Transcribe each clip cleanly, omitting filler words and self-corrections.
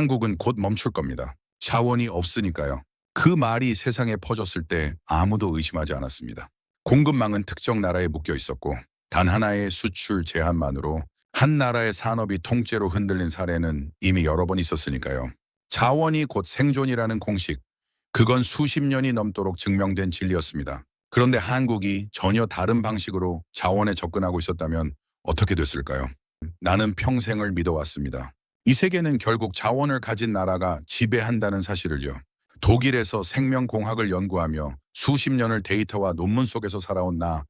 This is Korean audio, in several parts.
한국은 곧 멈출 겁니다. 자원이 없으니까요. 그 말이 세상에 퍼졌을 때 아무도 의심하지 않았습니다. 공급망은 특정 나라에 묶여 있었고 단 하나의 수출 제한만으로 한 나라의 산업이 통째로 흔들린 사례는 이미 여러 번 있었으니까요. 자원이 곧 생존이라는 공식, 그건 수십 년이 넘도록 증명된 진리였습니다. 그런데 한국이 전혀 다른 방식으로 자원에 접근하고 있었다면 어떻게 됐을까요? 나는 평생을 믿어왔습니다. 이 세계는 결국 자원을 가진 나라가 지배한다는 사실을요. 독일에서 생명공학을 연구하며 수십 년을 데이터와 논문 속에서 살아온 나,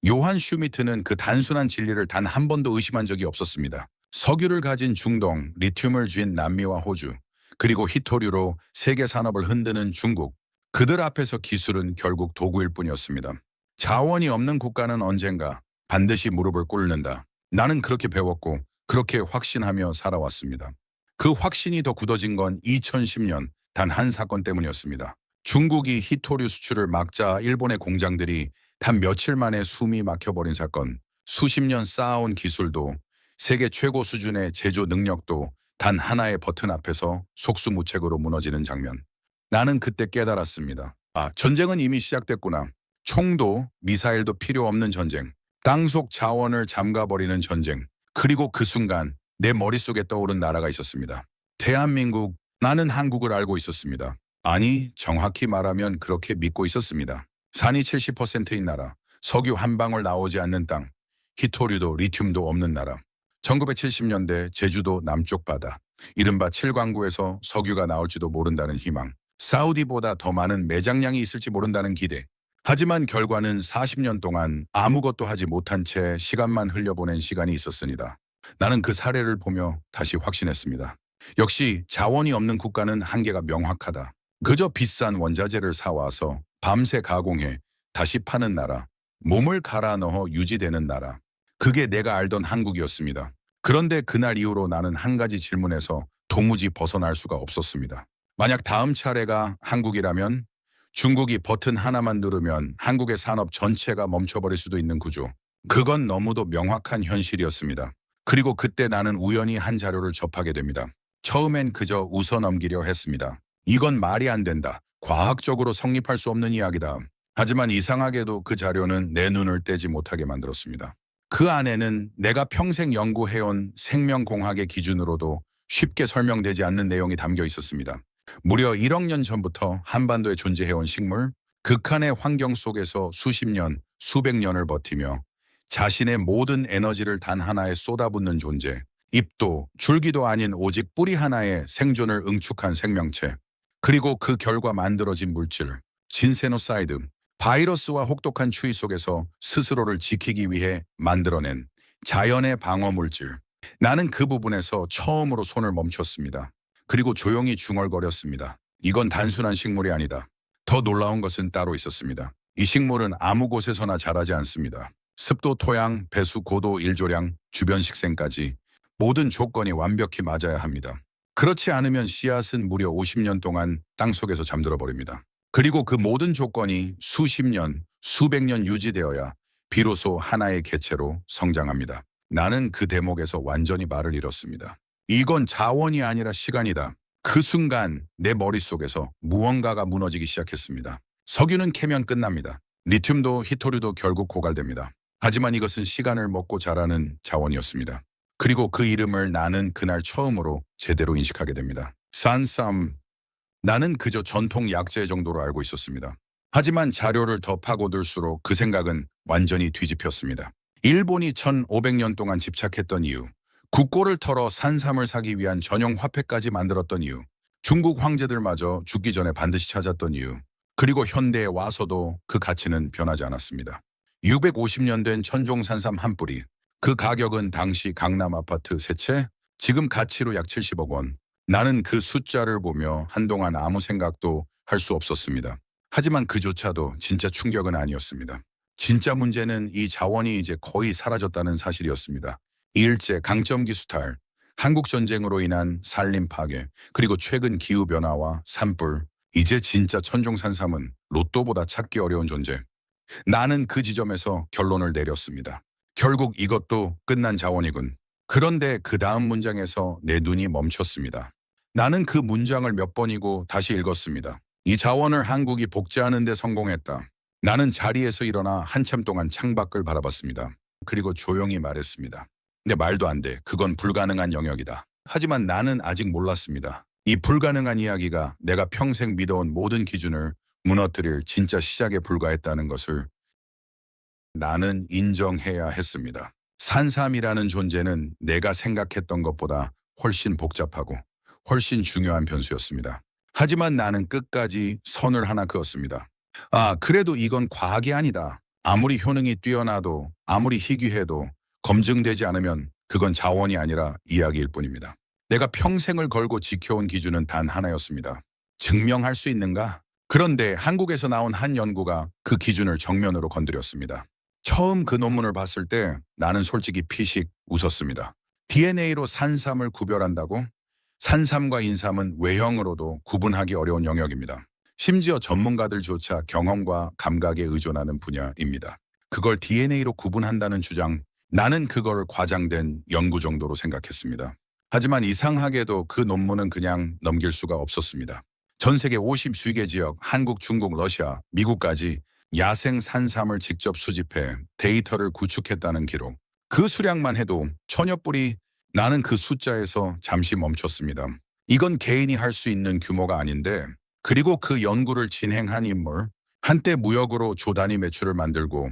요한 슈미트는 그 단순한 진리를 단 한 번도 의심한 적이 없었습니다. 석유를 가진 중동, 리튬을 쥔 남미와 호주, 그리고 히토류로 세계 산업을 흔드는 중국, 그들 앞에서 기술은 결국 도구일 뿐이었습니다. 자원이 없는 국가는 언젠가 반드시 무릎을 꿇는다. 나는 그렇게 배웠고 그렇게 확신하며 살아왔습니다. 그 확신이 더 굳어진 건 2010년 단 한 사건 때문이었습니다. 중국이 히토류 수출을 막자 일본의 공장들이 단 며칠 만에 숨이 막혀버린 사건, 수십 년 쌓아온 기술도 세계 최고 수준의 제조 능력도 단 하나의 버튼 앞에서 속수무책으로 무너지는 장면. 나는 그때 깨달았습니다. 전쟁은 이미 시작됐구나. 총도 미사일도 필요 없는 전쟁. 땅속 자원을 잠가버리는 전쟁. 그리고 그 순간 내 머릿속에 떠오른 나라가 있었습니다. 대한민국, 나는 한국을 알고 있었습니다. 아니, 정확히 말하면 그렇게 믿고 있었습니다. 산이 70%인 나라, 석유 한 방울 나오지 않는 땅, 히토류도 리튬도 없는 나라. 1970년대 제주도 남쪽 바다, 이른바 칠광구에서 석유가 나올지도 모른다는 희망. 사우디보다 더 많은 매장량이 있을지 모른다는 기대. 하지만 결과는 40년 동안 아무것도 하지 못한 채 시간만 흘려보낸 시간이 있었습니다. 나는 그 사례를 보며 다시 확신했습니다. 역시 자원이 없는 국가는 한계가 명확하다. 그저 비싼 원자재를 사와서 밤새 가공해 다시 파는 나라, 몸을 갈아 넣어 유지되는 나라. 그게 내가 알던 한국이었습니다. 그런데 그날 이후로 나는 한 가지 질문에서 도무지 벗어날 수가 없었습니다. 만약 다음 차례가 한국이라면 중국이 버튼 하나만 누르면 한국의 산업 전체가 멈춰버릴 수도 있는 구조. 그건 너무도 명확한 현실이었습니다. 그리고 그때 나는 우연히 한 자료를 접하게 됩니다. 처음엔 그저 웃어넘기려 했습니다. 이건 말이 안 된다. 과학적으로 성립할 수 없는 이야기다. 하지만 이상하게도 그 자료는 내 눈을 떼지 못하게 만들었습니다. 그 안에는 내가 평생 연구해온 생명공학의 기준으로도 쉽게 설명되지 않는 내용이 담겨 있었습니다. 무려 1억 년 전부터 한반도에 존재해온 식물, 극한의 환경 속에서 수십 년, 수백 년을 버티며 자신의 모든 에너지를 단 하나에 쏟아붓는 존재, 잎도 줄기도 아닌 오직 뿌리 하나에 생존을 응축한 생명체, 그리고 그 결과 만들어진 물질, 진세노사이드, 바이러스와 혹독한 추위 속에서 스스로를 지키기 위해 만들어낸 자연의 방어 물질. 나는 그 부분에서 처음으로 손을 멈췄습니다. 그리고 조용히 중얼거렸습니다. 이건 단순한 식물이 아니다. 더 놀라운 것은 따로 있었습니다. 이 식물은 아무 곳에서나 자라지 않습니다. 습도, 토양, 배수, 고도, 일조량, 주변 식생까지 모든 조건이 완벽히 맞아야 합니다. 그렇지 않으면 씨앗은 무려 50년 동안 땅속에서 잠들어 버립니다. 그리고 그 모든 조건이 수십 년, 수백 년 유지되어야 비로소 하나의 개체로 성장합니다. 나는 그 대목에서 완전히 말을 잃었습니다. 이건 자원이 아니라 시간이다. 그 순간 내 머릿속에서 무언가가 무너지기 시작했습니다. 석유는 캐면 끝납니다. 리튬도 히토류도 결국 고갈됩니다. 하지만 이것은 시간을 먹고 자라는 자원이었습니다. 그리고 그 이름을 나는 그날 처음으로 제대로 인식하게 됩니다. 산삼. 나는 그저 전통 약재 정도로 알고 있었습니다. 하지만 자료를 더 파고들수록 그 생각은 완전히 뒤집혔습니다. 일본이 1500년 동안 집착했던 이유, 국고를 털어 산삼을 사기 위한 전용 화폐까지 만들었던 이유, 중국 황제들마저 죽기 전에 반드시 찾았던 이유, 그리고 현대에 와서도 그 가치는 변하지 않았습니다. 650년 된 천종산삼 한 뿌리, 그 가격은 당시 강남 아파트 세 채, 지금 가치로 약 70억 원. 나는 그 숫자를 보며 한동안 아무 생각도 할 수 없었습니다. 하지만 그조차도 진짜 충격은 아니었습니다. 진짜 문제는 이 자원이 이제 거의 사라졌다는 사실이었습니다. 일제 강점기 수탈, 한국 전쟁으로 인한 산림 파괴, 그리고 최근 기후변화와 산불, 이제 진짜 천종산삼은 로또보다 찾기 어려운 존재. 나는 그 지점에서 결론을 내렸습니다. 결국 이것도 끝난 자원이군. 그런데 그 다음 문장에서 내 눈이 멈췄습니다. 나는 그 문장을 몇 번이고 다시 읽었습니다. 이 자원을 한국이 복제하는 데 성공했다. 나는 자리에서 일어나 한참 동안 창밖을 바라봤습니다. 그리고 조용히 말했습니다. 근데 말도 안 돼. 그건 불가능한 영역이다. 하지만 나는 아직 몰랐습니다. 이 불가능한 이야기가 내가 평생 믿어온 모든 기준을 무너뜨릴 진짜 시작에 불과했다는 것을 나는 인정해야 했습니다. 산삼이라는 존재는 내가 생각했던 것보다 훨씬 복잡하고 훨씬 중요한 변수였습니다. 하지만 나는 끝까지 선을 하나 그었습니다. 그래도 이건 과학이 아니다. 아무리 효능이 뛰어나도 아무리 희귀해도 검증되지 않으면 그건 자원이 아니라 이야기일 뿐입니다. 내가 평생을 걸고 지켜온 기준은 단 하나였습니다. 증명할 수 있는가? 그런데 한국에서 나온 한 연구가 그 기준을 정면으로 건드렸습니다. 처음 그 논문을 봤을 때 나는 솔직히 피식 웃었습니다. DNA로 산삼을 구별한다고? 산삼과 인삼은 외형으로도 구분하기 어려운 영역입니다. 심지어 전문가들조차 경험과 감각에 의존하는 분야입니다. 그걸 DNA로 구분한다는 주장, 나는 그걸 과장된 연구 정도로 생각했습니다. 하지만 이상하게도 그 논문은 그냥 넘길 수가 없었습니다. 전 세계 50수개 지역, 한국, 중국, 러시아, 미국까지 야생 산삼을 직접 수집해 데이터를 구축했다는 기록. 그 수량만 해도 천여 뿌리. 나는 그 숫자에서 잠시 멈췄습니다. 이건 개인이 할 수 있는 규모가 아닌데, 그리고 그 연구를 진행한 인물, 한때 무역으로 조 단위 매출을 만들고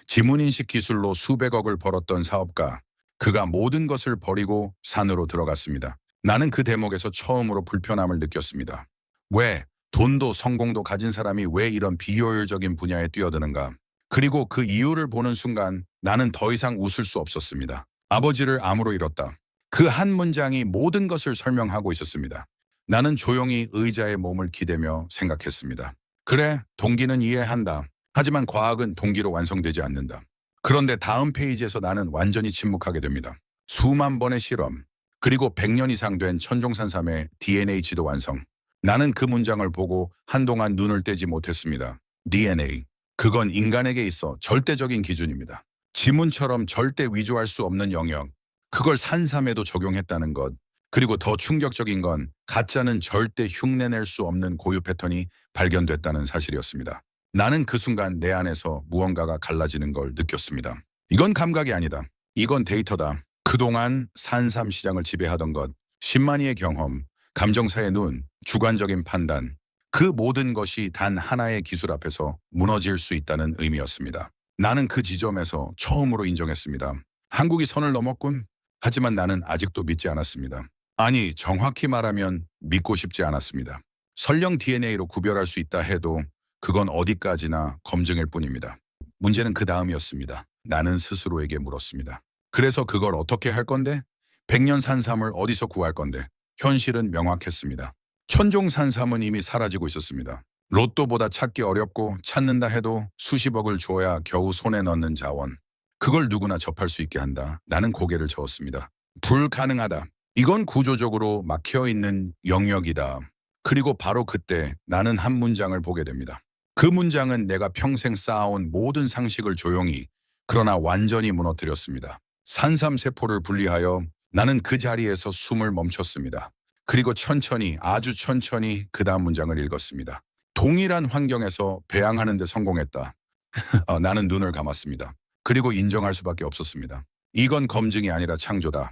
지문인식 기술로 수백억을 벌었던 사업가, 그가 모든 것을 버리고 산으로 들어갔습니다. 나는 그 대목에서 처음으로 불편함을 느꼈습니다. 왜? 돈도 성공도 가진 사람이 왜 이런 비효율적인 분야에 뛰어드는가? 그리고 그 이유를 보는 순간 나는 더 이상 웃을 수 없었습니다. 아버지를 암으로 잃었다. 그 한 문장이 모든 것을 설명하고 있었습니다. 나는 조용히 의자에 몸을 기대며 생각했습니다. 그래, 동기는 이해한다. 하지만 과학은 동기로 완성되지 않는다. 그런데 다음 페이지에서 나는 완전히 침묵하게 됩니다. 수만 번의 실험, 그리고 100년 이상 된 천종산삼의 DNA 지도 완성. 나는 그 문장을 보고 한동안 눈을 떼지 못했습니다. DNA. 그건 인간에게 있어 절대적인 기준입니다. 지문처럼 절대 위조할 수 없는 영역. 그걸 산삼에도 적용했다는 것. 그리고 더 충격적인 건 가짜는 절대 흉내낼 수 없는 고유 패턴이 발견됐다는 사실이었습니다. 나는 그 순간 내 안에서 무언가가 갈라지는 걸 느꼈습니다. 이건 감각이 아니다. 이건 데이터다. 그동안 산삼 시장을 지배하던 것, 10만이의 경험, 감정사의 눈, 주관적인 판단, 그 모든 것이 단 하나의 기술 앞에서 무너질 수 있다는 의미였습니다. 나는 그 지점에서 처음으로 인정했습니다. 한국이 선을 넘었군. 하지만 나는 아직도 믿지 않았습니다. 아니, 정확히 말하면 믿고 싶지 않았습니다. 설령 DNA로 구별할 수 있다 해도 그건 어디까지나 검증일 뿐입니다. 문제는 그 다음이었습니다. 나는 스스로에게 물었습니다. 그래서 그걸 어떻게 할 건데? 100년 산삼을 어디서 구할 건데? 현실은 명확했습니다. 천종 산삼은 이미 사라지고 있었습니다. 로또보다 찾기 어렵고 찾는다 해도 수십억을 줘야 겨우 손에 넣는 자원. 그걸 누구나 접할 수 있게 한다. 나는 고개를 저었습니다. 불가능하다. 이건 구조적으로 막혀있는 영역이다. 그리고 바로 그때 나는 한 문장을 보게 됩니다. 그 문장은 내가 평생 쌓아온 모든 상식을 조용히, 그러나 완전히 무너뜨렸습니다. 산삼세포를 분리하여 나는 그 자리에서 숨을 멈췄습니다. 그리고 천천히, 아주 천천히 그 다음 문장을 읽었습니다. 동일한 환경에서 배양하는 데 성공했다. 나는 눈을 감았습니다. 그리고 인정할 수밖에 없었습니다. 이건 검증이 아니라 창조다.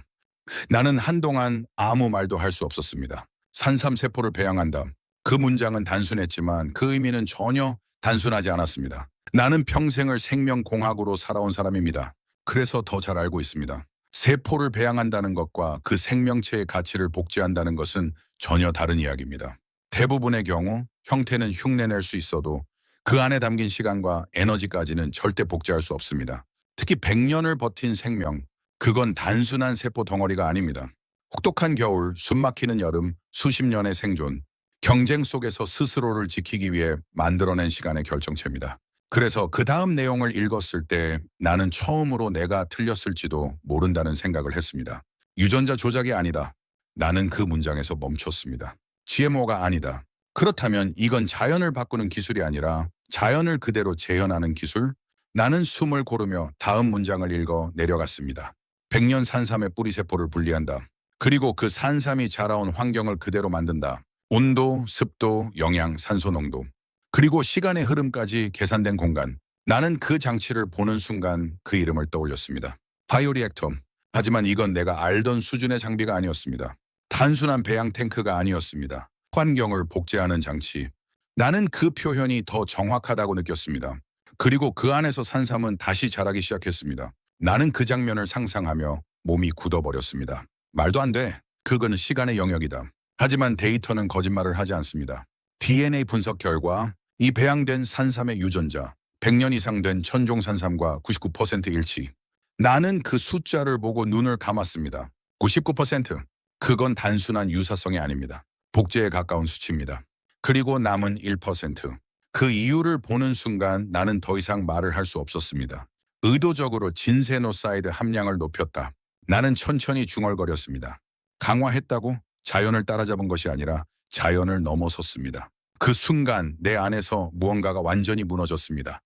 나는 한동안 아무 말도 할 수 없었습니다. 산삼세포를 배양한다. 그 문장은 단순했지만 그 의미는 전혀 단순하지 않았습니다. 나는 평생을 생명공학으로 살아온 사람입니다. 그래서 더 잘 알고 있습니다. 세포를 배양한다는 것과 그 생명체의 가치를 복제한다는 것은 전혀 다른 이야기입니다. 대부분의 경우 형태는 흉내낼 수 있어도 그 안에 담긴 시간과 에너지까지는 절대 복제할 수 없습니다. 특히 100년을 버틴 생명, 그건 단순한 세포 덩어리가 아닙니다. 혹독한 겨울, 숨막히는 여름, 수십 년의 생존, 경쟁 속에서 스스로를 지키기 위해 만들어낸 시간의 결정체입니다. 그래서 그 다음 내용을 읽었을 때 나는 처음으로 내가 틀렸을지도 모른다는 생각을 했습니다. 유전자 조작이 아니다. 나는 그 문장에서 멈췄습니다. GMO가 아니다. 그렇다면 이건 자연을 바꾸는 기술이 아니라 자연을 그대로 재현하는 기술? 나는 숨을 고르며 다음 문장을 읽어 내려갔습니다. 100년 산삼의 뿌리세포를 분리한다. 그리고 그 산삼이 자라온 환경을 그대로 만든다. 온도, 습도, 영양, 산소 농도. 그리고 시간의 흐름까지 계산된 공간. 나는 그 장치를 보는 순간 그 이름을 떠올렸습니다. 바이오리액터. 하지만 이건 내가 알던 수준의 장비가 아니었습니다. 단순한 배양 탱크가 아니었습니다. 환경을 복제하는 장치. 나는 그 표현이 더 정확하다고 느꼈습니다. 그리고 그 안에서 산삼은 다시 자라기 시작했습니다. 나는 그 장면을 상상하며 몸이 굳어버렸습니다. 말도 안 돼. 그거는 시간의 영역이다. 하지만 데이터는 거짓말을 하지 않습니다. DNA 분석 결과 이 배양된 산삼의 유전자, 100년 이상 된 천종 산삼과 99% 일치. 나는 그 숫자를 보고 눈을 감았습니다. 99%. 그건 단순한 유사성이 아닙니다. 복제에 가까운 수치입니다. 그리고 남은 1%. 그 이유를 보는 순간 나는 더 이상 말을 할 수 없었습니다. 의도적으로 진세노사이드 함량을 높였다. 나는 천천히 중얼거렸습니다. 강화했다고 자연을 따라잡은 것이 아니라 자연을 넘어섰습니다. 그 순간 내 안에서 무언가가 완전히 무너졌습니다.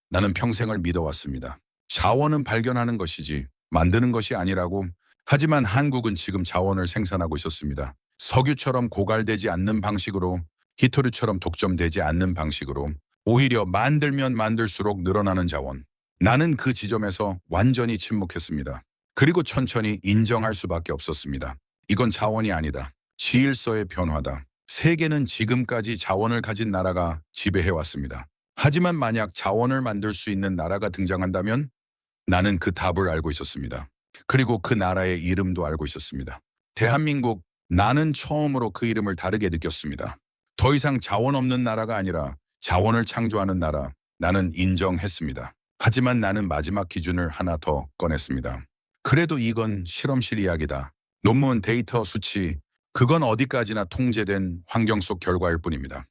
나는 평생을 믿어왔습니다. 자원은 발견하는 것이지 만드는 것이 아니라고. 하지만 한국은 지금 자원을 생산하고 있었습니다. 석유처럼 고갈되지 않는 방식으로, 히토류처럼 독점되지 않는 방식으로, 오히려 만들면 만들수록 늘어나는 자원. 나는 그 지점에서 완전히 침묵했습니다. 그리고 천천히 인정할 수밖에 없었습니다. 이건 자원이 아니다. 질서의 변화다. 세계는 지금까지 자원을 가진 나라가 지배해왔습니다. 하지만 만약 자원을 만들 수 있는 나라가 등장한다면 나는 그 답을 알고 있었습니다. 그리고 그 나라의 이름도 알고 있었습니다. 대한민국. 나는 처음으로 그 이름을 다르게 느꼈습니다. 더 이상 자원 없는 나라가 아니라 자원을 창조하는 나라. 나는 인정했습니다. 하지만 나는 마지막 기준을 하나 더 꺼냈습니다. 그래도 이건 실험실 이야기다. 논문, 데이터, 수치. 그건 어디까지나 통제된 환경 속 결과일 뿐입니다.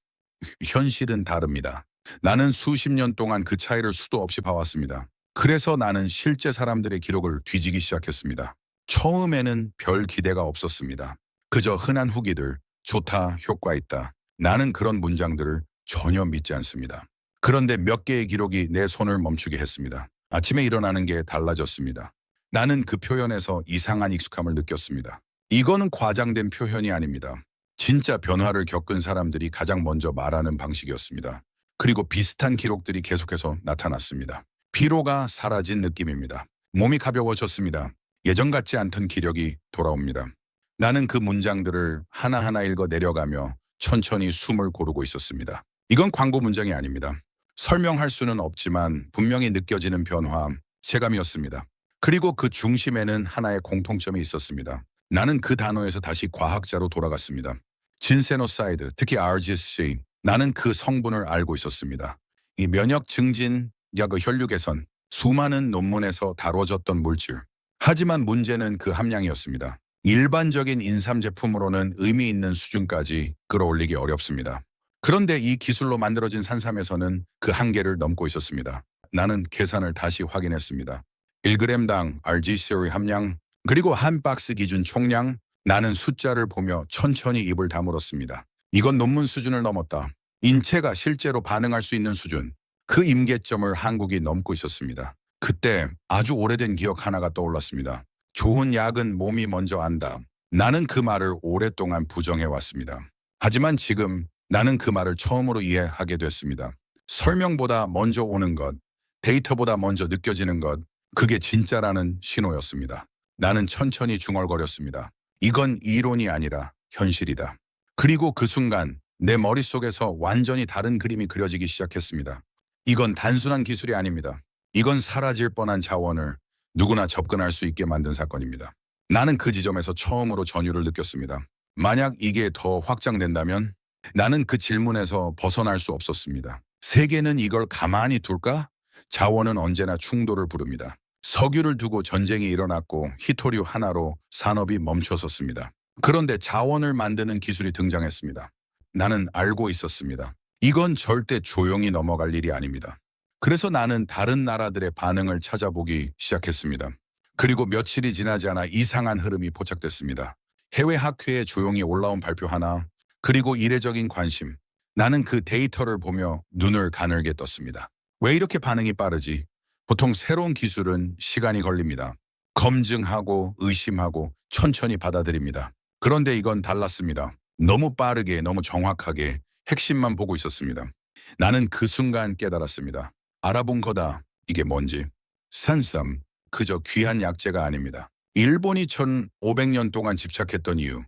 현실은 다릅니다. 나는 수십 년 동안 그 차이를 수도 없이 봐왔습니다. 그래서 나는 실제 사람들의 기록을 뒤지기 시작했습니다. 처음에는 별 기대가 없었습니다. 그저 흔한 후기들, 좋다, 효과 있다. 나는 그런 문장들을 전혀 믿지 않습니다. 그런데 몇 개의 기록이 내 손을 멈추게 했습니다. 아침에 일어나는 게 달라졌습니다. 나는 그 표현에서 이상한 익숙함을 느꼈습니다. 이거는 과장된 표현이 아닙니다. 진짜 변화를 겪은 사람들이 가장 먼저 말하는 방식이었습니다. 그리고 비슷한 기록들이 계속해서 나타났습니다. 피로가 사라진 느낌입니다. 몸이 가벼워졌습니다. 예전 같지 않던 기력이 돌아옵니다. 나는 그 문장들을 하나하나 읽어 내려가며 천천히 숨을 고르고 있었습니다. 이건 광고 문장이 아닙니다. 설명할 수는 없지만 분명히 느껴지는 변화, 체감이었습니다. 그리고 그 중심에는 하나의 공통점이 있었습니다. 나는 그 단어에서 다시 과학자로 돌아갔습니다. 진세노사이드, 특히 RGC. 나는 그 성분을 알고 있었습니다. 이 면역 증진, 그 혈류 개선, 수많은 논문에서 다뤄졌던 물질. 하지만 문제는 그 함량이었습니다. 일반적인 인삼 제품으로는 의미 있는 수준까지 끌어올리기 어렵습니다. 그런데 이 기술로 만들어진 산삼에서는 그 한계를 넘고 있었습니다. 나는 계산을 다시 확인했습니다. 1g당 RGC의 함량, 그리고 한 박스 기준 총량. 나는 숫자를 보며 천천히 입을 다물었습니다. 이건 논문 수준을 넘었다. 인체가 실제로 반응할 수 있는 수준. 그 임계점을 한국이 넘고 있었습니다. 그때 아주 오래된 기억 하나가 떠올랐습니다. 좋은 약은 몸이 먼저 안다. 나는 그 말을 오랫동안 부정해왔습니다. 하지만 지금 나는 그 말을 처음으로 이해하게 됐습니다. 설명보다 먼저 오는 것, 데이터보다 먼저 느껴지는 것, 그게 진짜라는 신호였습니다. 나는 천천히 중얼거렸습니다. 이건 이론이 아니라 현실이다. 그리고 그 순간 내 머릿속에서 완전히 다른 그림이 그려지기 시작했습니다. 이건 단순한 기술이 아닙니다. 이건 사라질 뻔한 자원을 누구나 접근할 수 있게 만든 사건입니다. 나는 그 지점에서 처음으로 전율을 느꼈습니다. 만약 이게 더 확장된다면 나는 그 질문에서 벗어날 수 없었습니다. 세계는 이걸 가만히 둘까? 자원은 언제나 충돌을 부릅니다. 석유를 두고 전쟁이 일어났고 히토류 하나로 산업이 멈춰섰습니다. 그런데 자원을 만드는 기술이 등장했습니다. 나는 알고 있었습니다. 이건 절대 조용히 넘어갈 일이 아닙니다. 그래서 나는 다른 나라들의 반응을 찾아보기 시작했습니다. 그리고 며칠이 지나지 않아 이상한 흐름이 포착됐습니다. 해외 학회에 조용히 올라온 발표 하나, 그리고 이례적인 관심. 나는 그 데이터를 보며 눈을 가늘게 떴습니다. 왜 이렇게 반응이 빠르지? 보통 새로운 기술은 시간이 걸립니다. 검증하고 의심하고 천천히 받아들입니다. 그런데 이건 달랐습니다. 너무 빠르게, 너무 정확하게 핵심만 보고 있었습니다. 나는 그 순간 깨달았습니다. 알아본 거다. 이게 뭔지. 산삼, 그저 귀한 약재가 아닙니다. 일본이 1500년 동안 집착했던 이유,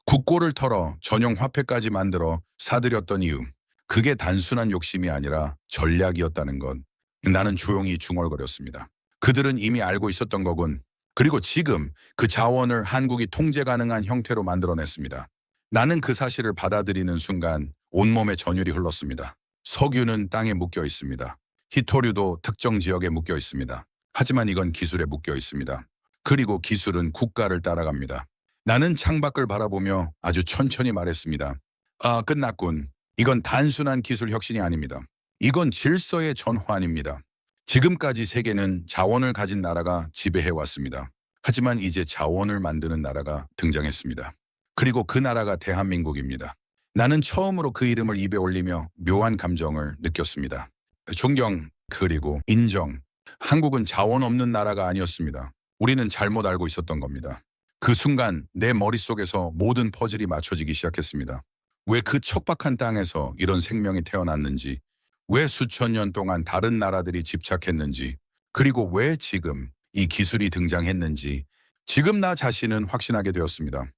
국고를 털어 전용 화폐까지 만들어 사들였던 이유, 그게 단순한 욕심이 아니라 전략이었다는 것. 나는 조용히 중얼거렸습니다. 그들은 이미 알고 있었던 거군. 그리고 지금 그 자원을 한국이 통제 가능한 형태로 만들어냈습니다. 나는 그 사실을 받아들이는 순간 온몸에 전율이 흘렀습니다. 석유는 땅에 묶여 있습니다. 히토류도 특정 지역에 묶여 있습니다. 하지만 이건 기술에 묶여 있습니다. 그리고 기술은 국가를 따라갑니다. 나는 창밖을 바라보며 아주 천천히 말했습니다. 아, 끝났군. 이건 단순한 기술 혁신이 아닙니다. 이건 질서의 전환입니다. 지금까지 세계는 자원을 가진 나라가 지배해왔습니다. 하지만 이제 자원을 만드는 나라가 등장했습니다. 그리고 그 나라가 대한민국입니다. 나는 처음으로 그 이름을 입에 올리며 묘한 감정을 느꼈습니다. 존경, 그리고 인정. 한국은 자원 없는 나라가 아니었습니다. 우리는 잘못 알고 있었던 겁니다. 그 순간 내 머릿속에서 모든 퍼즐이 맞춰지기 시작했습니다. 왜 그 척박한 땅에서 이런 생명이 태어났는지, 왜 수천 년 동안 다른 나라들이 집착했는지, 그리고 왜 지금 이 기술이 등장했는지, 지금 나 자신은 확신하게 되었습니다.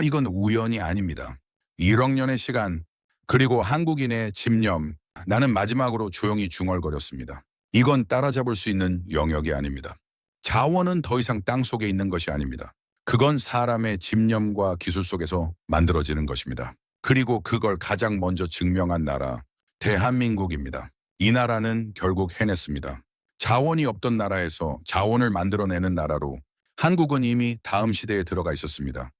이건 우연이 아닙니다. 1억 년의 시간, 그리고 한국인의 집념, 나는 마지막으로 조용히 중얼거렸습니다. 이건 따라잡을 수 있는 영역이 아닙니다. 자원은 더 이상 땅 속에 있는 것이 아닙니다. 그건 사람의 집념과 기술 속에서 만들어지는 것입니다. 그리고 그걸 가장 먼저 증명한 나라, 대한민국입니다. 이 나라는 결국 해냈습니다. 자원이 없던 나라에서 자원을 만들어내는 나라로 한국은 이미 다음 시대에 들어가 있었습니다.